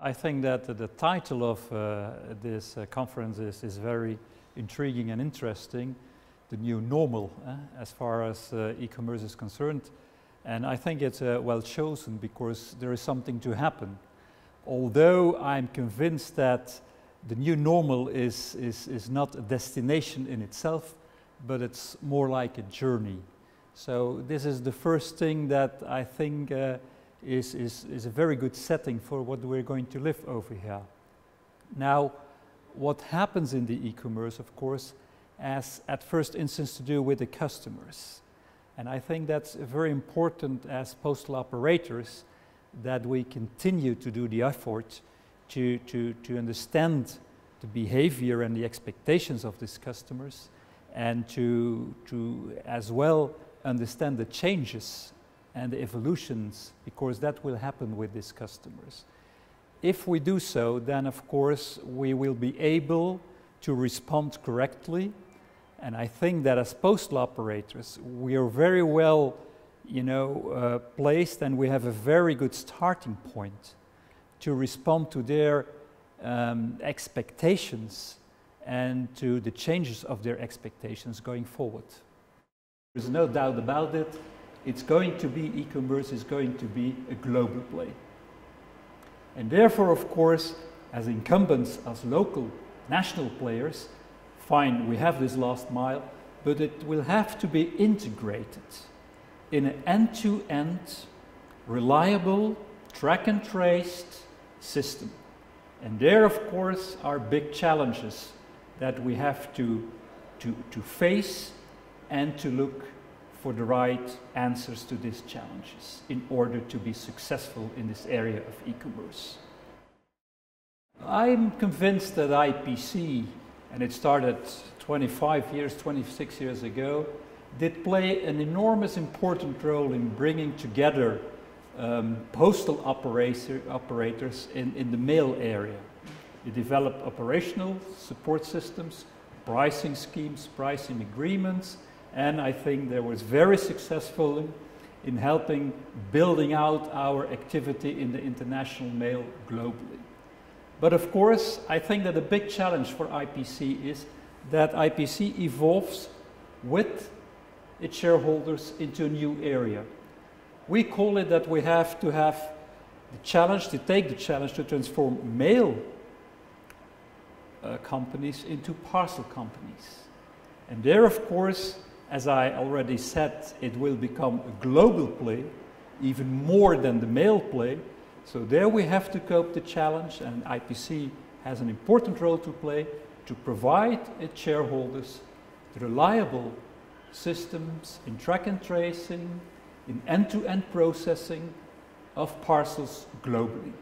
I think that the title of this conference is very intriguing and interesting, the new normal as far as e-commerce is concerned. And I think it's well chosen because there is something to happen. Although I'm convinced that the new normal is not a destination in itself, but it's more like a journey. So this is the first thing that I think is a very good setting for what we're going to live over here. Now, what happens in the e-commerce, of course, has at first instance to do with the customers. And I think that's very important as postal operators that we continue to do the effort to understand the behavior and the expectations of these customers and to as well understand the changes and the evolutions, because that will happen with these customers. If we do so, then of course we will be able to respond correctly. And I think that as postal operators, we are very well, placed, and we have a very good starting point to respond to their expectations and to the changes of their expectations going forward. There's no doubt about it. It's going to be, e-commerce is going to be a global play. And therefore, of course, as incumbents, as local, national players, fine, we have this last mile, but it will have to be integrated in an end-to-end, reliable, track and traced system. And there, of course, are big challenges that we have to face and to look for the right answers to these challenges in order to be successful in this area of e-commerce. I'm convinced that IPC, and it started 25 years, 26 years ago, did play an enormous important role in bringing together postal operators in the mail area. They developed operational support systems, pricing schemes, pricing agreements, and I think they was very successful in helping building out our activity in the international mail globally. But of course, I think that a big challenge for IPC is that IPC evolves with its shareholders into a new area. We call it that we have to have the challenge, to take the challenge to transform mail companies into parcel companies. And there, of course, as I already said, it will become a global play, even more than the mail play. So there we have to cope the challenge, and IPC has an important role to play to provide its shareholders reliable systems in track and tracing, in end-to-end processing of parcels globally.